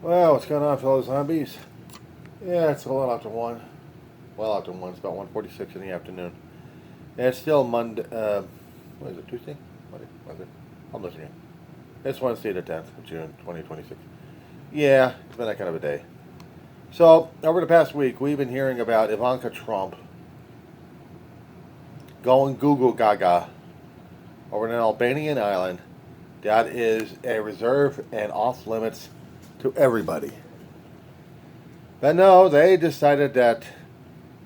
Well, what's going on, fellow zombies? Yeah, it's a little after 1. Well, after 1. It's about 1:46 in the afternoon. And it's still Monday. What is it, Tuesday? Monday? Wednesday? I'm listening. It's Wednesday the 10th of June, 2026. Yeah, it's been that kind of a day. So, over the past week, we've been hearing about Ivanka Trump going Google Gaga over an Albanian island that is a reserve and off limits to everybody. But no, they decided that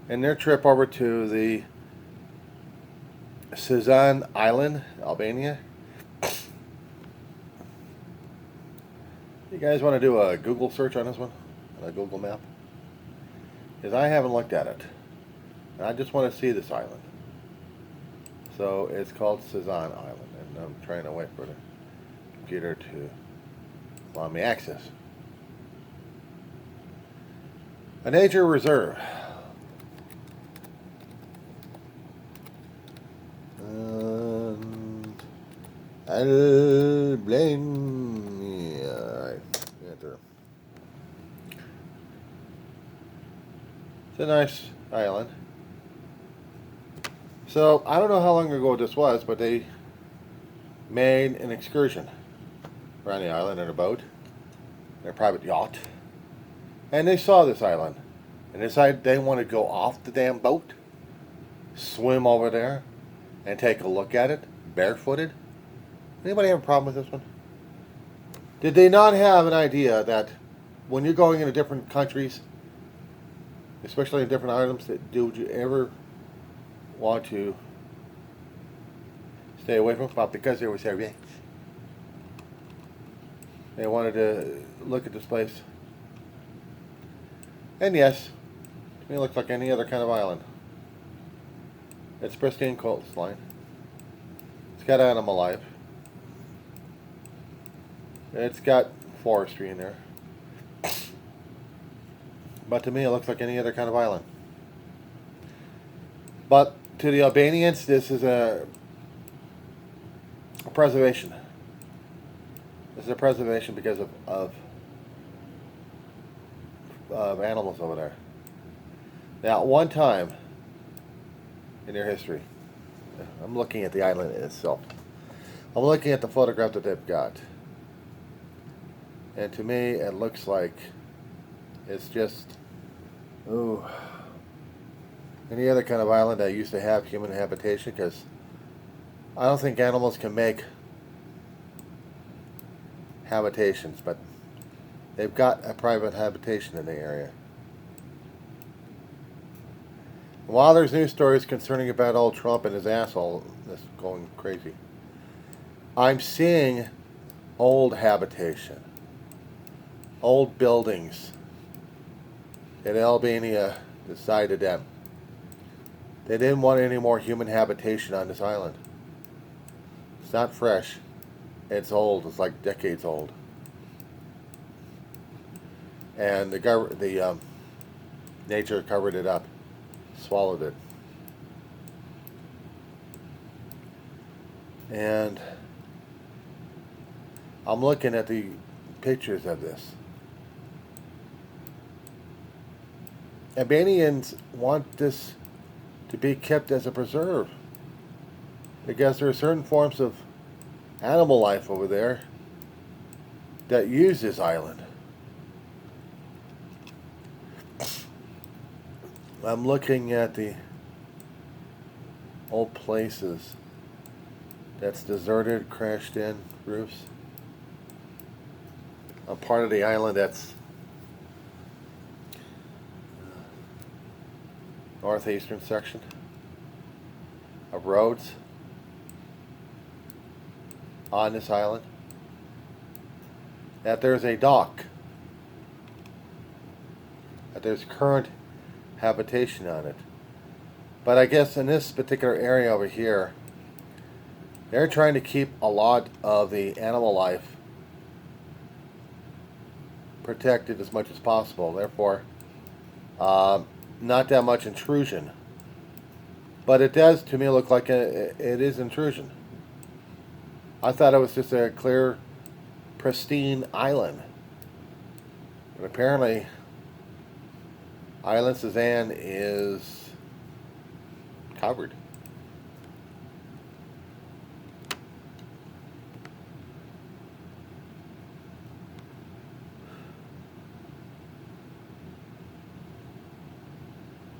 in their trip over to the Sazan Island, Albania, you guys want to do a Google search on this one? On a Google map? Because I haven't looked at it. And I just want to see this island. So it's called Sazan Island. And I'm trying to wait for the computer to allow me access. A nature reserve. Albania. Alright, enter. It's a nice island. So, I don't know how long ago this was, but they made an excursion around the island in a boat, in a private yacht. And they saw this island. And decided they want to go off the damn boat, swim over there, and take a look at it, barefooted. Anybody have a problem with this one? Did they not have an idea that when you're going into different countries, especially in different islands, that would you ever want to stay away from? Well, because they were so rich. They wanted to look at this place. And yes, to me it looks like any other kind of island. It's pristine coastline. It's got animal life. It's got forestry in there. But to me it looks like any other kind of island. But to the Albanians, this is a preservation. This is a preservation because of animals over there. Now, at one time in their history, I'm looking at the island itself. I'm looking at the photograph that they've got. And to me, it looks like it's just, ooh, any other kind of island that used to have human habitation, because I don't think animals can make habitations, but they've got a private habitation in the area. And while there's news stories concerning about old Trump and his asshole that's going crazy, I'm seeing old habitation, old buildings in Albania decided that they didn't want any more human habitation on this island. It's not fresh. It's old. It's like decades old. And the nature covered it up, swallowed it. And I'm looking at the pictures of this. Albanians want this to be kept as a preserve because there are certain forms of animal life over there that use this island. I'm looking at the old places that's deserted, crashed in roofs. A part of the island that's northeastern section of roads on this island. That there's a dock. That there's current habitation on it. But I guess in this particular area over here, they're trying to keep a lot of the animal life protected as much as possible. Therefore, not that much intrusion. But it does, to me, look like it is intrusion. I thought it was just a clear, pristine island. And apparently, Island Suzanne is covered.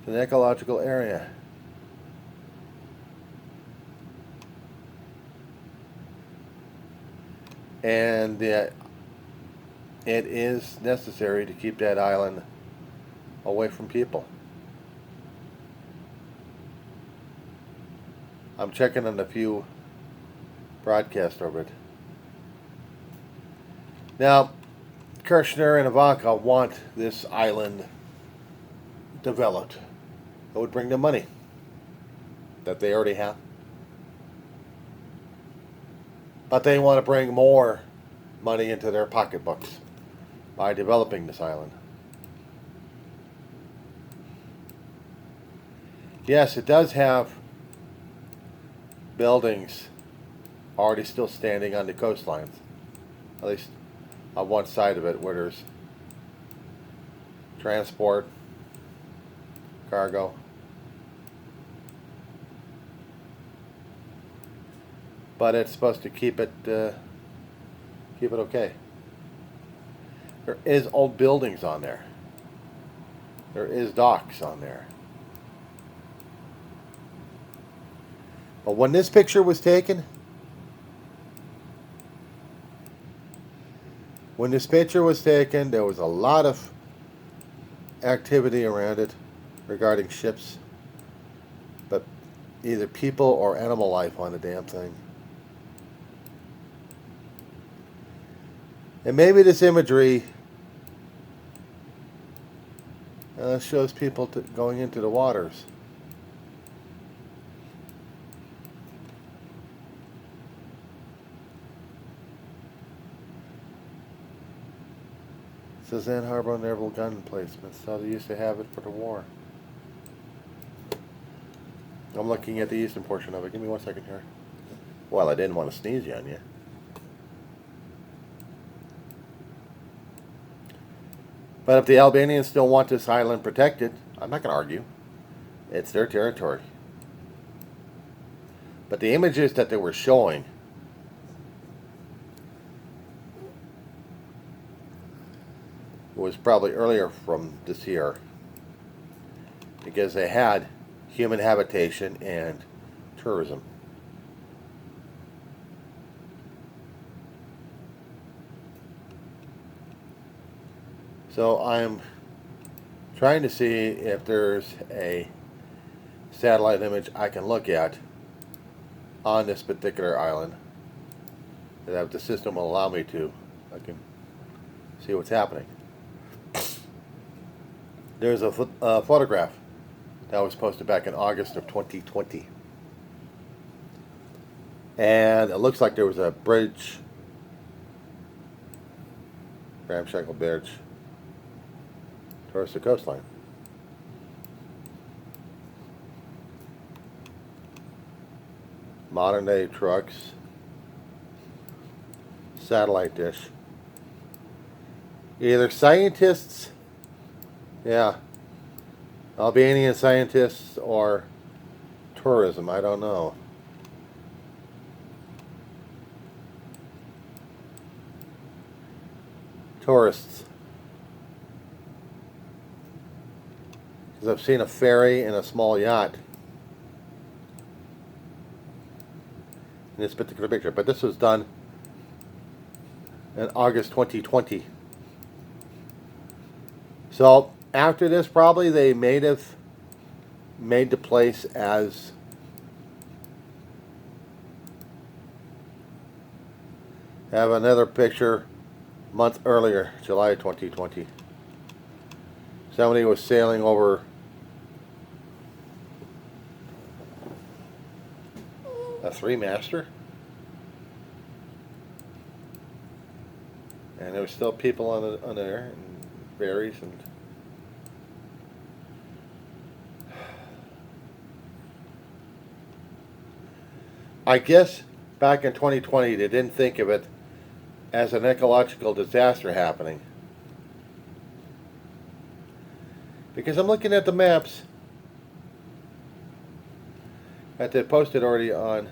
It's an ecological area. And it is necessary to keep that island away from people. I'm checking on a few broadcasts of it. Now, Kirshner and Ivanka want this island developed. It would bring them money that they already have. But they want to bring more money into their pocketbooks by developing this island. Yes, it does have buildings already still standing on the coastlines, at least on one side of it where there's transport, cargo. But it's supposed to keep it okay. There is old buildings on there. There is docks on there. But when this picture was taken, there was a lot of activity around it regarding ships, but either people or animal life on the damn thing. And maybe this imagery shows people going into the waters. Suzanne Harbor naval gun emplacements. So they used to have it for the war. I'm looking at the eastern portion of it. Give me 1 second here. Well, I didn't want to sneeze on you. But if the Albanians still want this island protected, I'm not going to argue. It's their territory. But the images that they were showing was probably earlier from this year, because they had human habitation and tourism. So I'm trying to see if there's a satellite image I can look at on this particular island that if the system will allow me to, I can see what's happening. There's a photograph that was posted back in August of 2020. And it looks like there was a bridge, ramshackle bridge, towards the coastline. Modern day trucks, satellite dish. Either scientists, Albanian scientists, or tourism, I don't know. Tourists. Because I've seen a ferry and a small yacht in this particular picture, but this was done in August 2020. So after this, probably they may have made the place as have another picture a month earlier, July 2020. Somebody was sailing over a three-master, and there were still people on there, and ferries, and I guess back in 2020 they didn't think of it as an ecological disaster happening. Because I'm looking at the maps that they posted already on.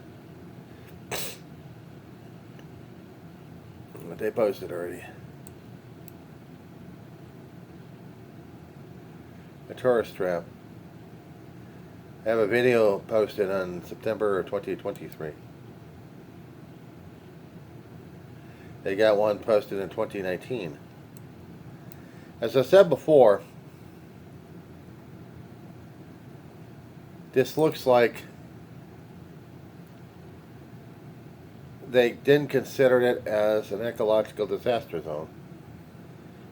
What they posted already. A tourist trap. I have a video posted on September of 2023. They got one posted in 2019. As I said before, this looks like they didn't consider it as an ecological disaster zone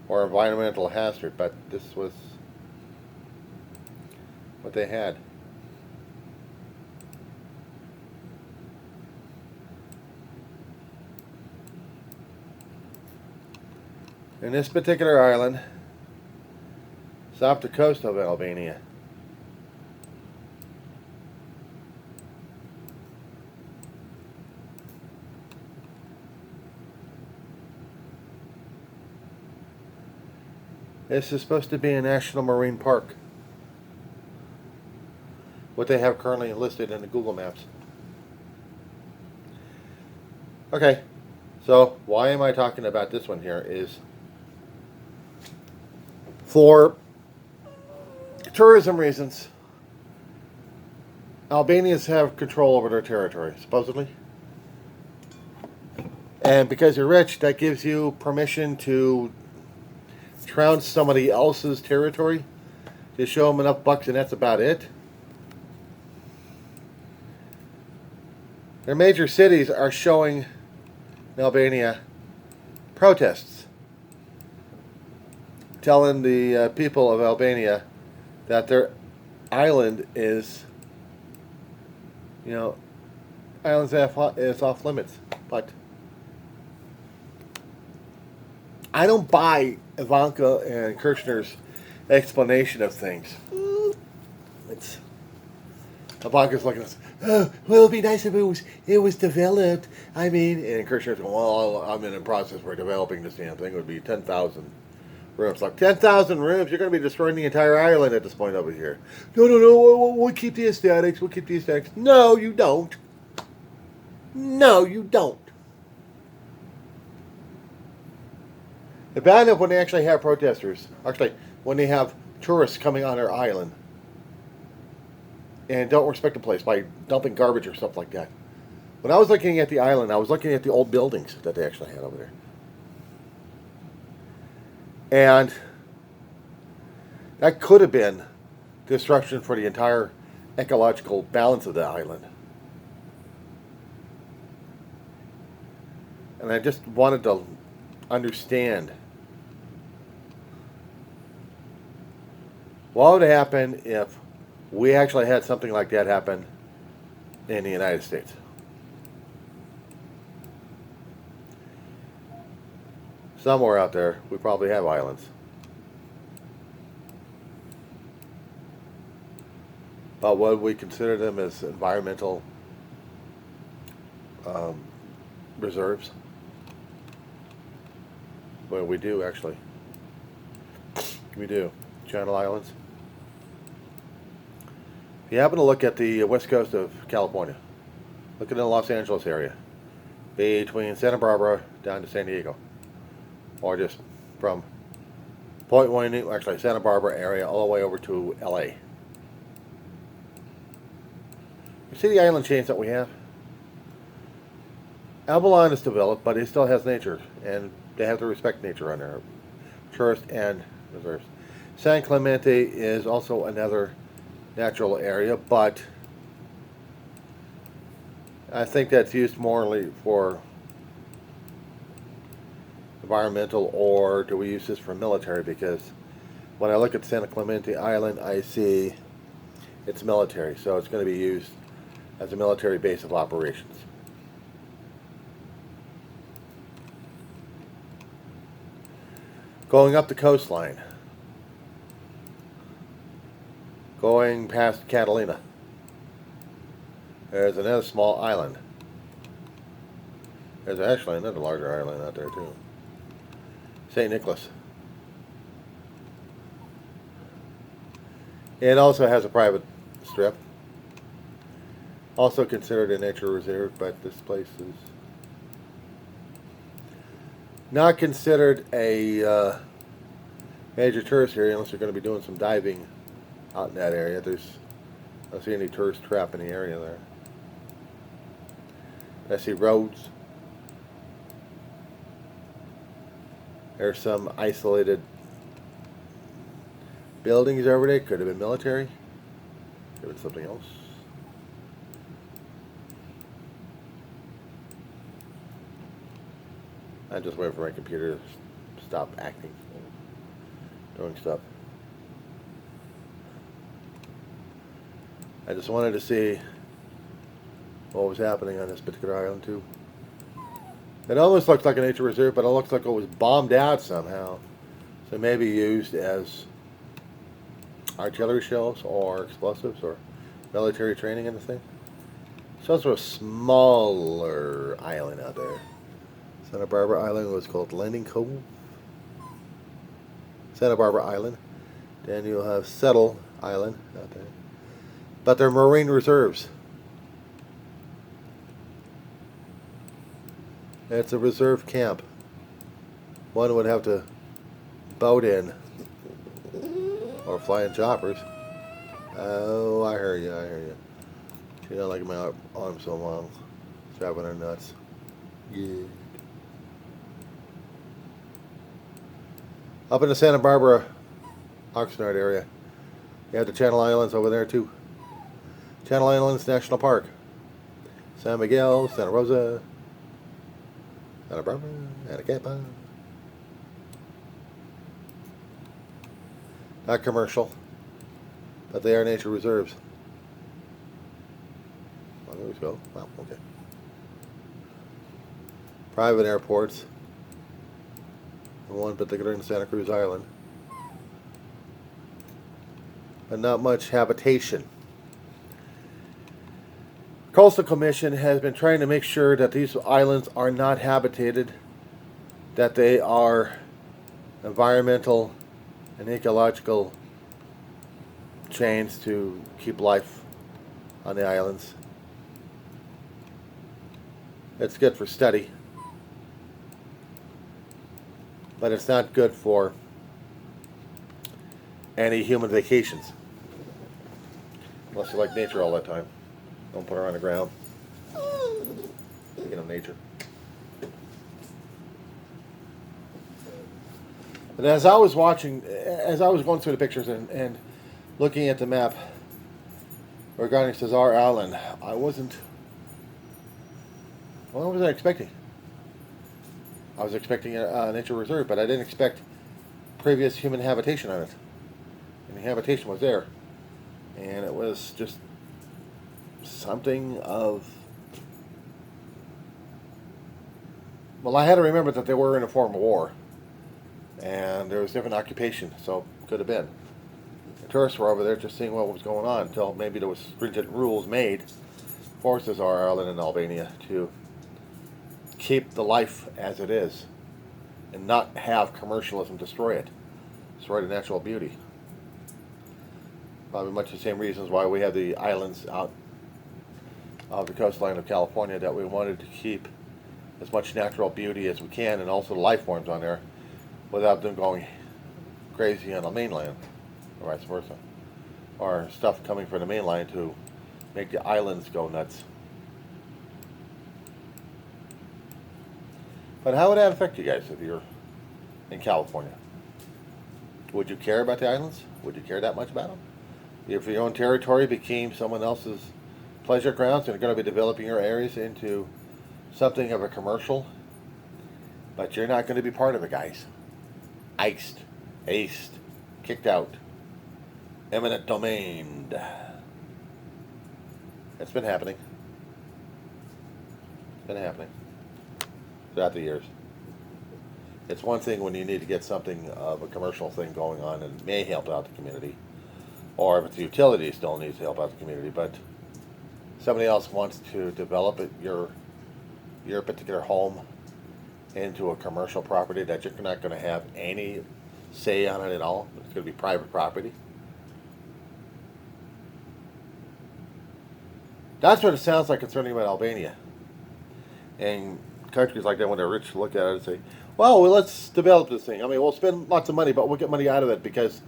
or environmental hazard, but this was what they had. In this particular island, it's off the coast of Albania. This is supposed to be a national marine park. What they have currently listed in the Google Maps. Okay, so why am I talking about this one here is for tourism reasons. Albanians have control over their territory, supposedly. And because you're rich, that gives you permission to trounce somebody else's territory. Just show them enough bucks and that's about it. Their major cities are showing in Albania protests, telling the people of Albania that their island is, islands is off limits. But I don't buy Ivanka and Kirchner's explanation of things. It's Ivanka's looking at us. Oh, well, it'd be nice if it was developed. I mean, and Kirchner's going, well, I'm in the process for developing this damn thing. It would be 10,000 rooms. Like 10,000 rooms, you're going to be destroying the entire island at this point over here. No, we'll keep the aesthetics. We'll keep the aesthetics. No, you don't. No, you don't. It's bad enough when they actually have protesters. Actually, when they have tourists coming on their island and don't respect the place by dumping garbage or stuff like that. When I was looking at the island, I was looking at the old buildings that they actually had over there. And that could have been destruction for the entire ecological balance of the island. And I just wanted to understand what would happen if we actually had something like that happen in the United States. Somewhere out there, we probably have islands. But would we consider them as environmental reserves? Well, we do actually. We do. Channel Islands. If you happen to look at the west coast of California, look at the Los Angeles area, between Santa Barbara down to San Diego, or just from Point Wayne, actually Santa Barbara area, all the way over to LA. You see the island chains that we have? Avalon is developed, but it still has nature, and they have to respect nature on there, tourist and reserves. San Clemente is also another natural area, but I think that's used morely for environmental, or do we use this for military? Because when I look at Santa Clemente Island, I see it's military, so it's going to be used as a military base of operations. Going up the coastline, going past Catalina, there's another small island. There's actually another larger island out there too. St. Nicholas. It also has a private strip. Also considered a nature reserve, but this place is not considered a major tourist area unless you're going to be doing some diving out in that area. I don't see any tourist trap in the area there. I see roads. There's some isolated buildings over there. Could have been military. Could have been something else. I'm just waiting for my computer to stop acting, doing stuff. I just wanted to see what was happening on this particular island too. It almost looks like a nature reserve, but it looks like it was bombed out somehow. So maybe used as artillery shells or explosives or military training in the thing. It's also a smaller island out there. Santa Barbara Island was called Landing Cove. Santa Barbara Island. Then you'll have Settle Island out there. But they're marine reserves. It's a reserve camp. One would have to boat in or fly in choppers. Oh, I hear you, I hear you. You don't like my arm so long. It's driving her nuts. Yeah. Up in the Santa Barbara, Oxnard area, you have the Channel Islands over there too. Channel Islands National Park. San Miguel, Santa Rosa, Santa Barbara, Anacapa. Not commercial, but they are nature reserves. Well, there we go. Well, okay. Private airports. One particular in Santa Cruz Island. But not much habitation. Coastal Commission has been trying to make sure that these islands are not habitated, that they are environmental and ecological chains to keep life on the islands. It's good for study, but it's not good for any human vacations. Unless you like nature all the time. Don't put her on the ground. Speaking of nature. But as I was going through the pictures and looking at the map regarding Cesar Island, what was I expecting? I was expecting a nature reserve, but I didn't expect previous human habitation on it. And the habitation was there. And it was just something of... Well, I had to remember that they were in a form of war. And there was different occupation, so could have been. The tourists were over there just seeing what was going on until maybe there was stringent rules made for Cesar Island in Albania to keep the life as it is and not have commercialism destroy it, destroy the natural beauty. Probably much the same reasons why we have the islands out of the coastline of California, that we wanted to keep as much natural beauty as we can, and also the life forms on there without them going crazy on the mainland, or vice versa, or stuff coming from the mainland to make the islands go nuts. But how would that affect you guys if you're in California? Would you care about the islands? Would you care that much about them? If your own territory became someone else's pleasure grounds and you're going to be developing your areas into something of a commercial, but you're not going to be part of it, guys. Iced, aced, kicked out, eminent domain. It's been happening. It's been happening throughout the years. It's one thing when you need to get something of a commercial thing going on and may help out the community, or if it's a utility, still needs to help out the community, but somebody else wants to develop it, your particular home into a commercial property that you're not going to have any say on it at all. It's going to be private property. That's what it sounds like concerning about Albania. And countries like that, when they're rich, look at it and say, well, let's develop this thing. I mean, we'll spend lots of money, but we'll get money out of it because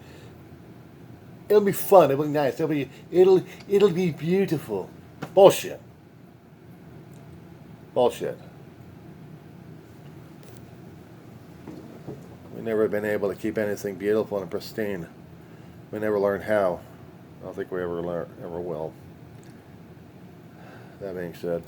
it'll be fun. It'll be nice. It'll be beautiful. Bullshit. Bullshit. We've never been able to keep anything beautiful and pristine. We never learned how. I don't think we ever will. That being said.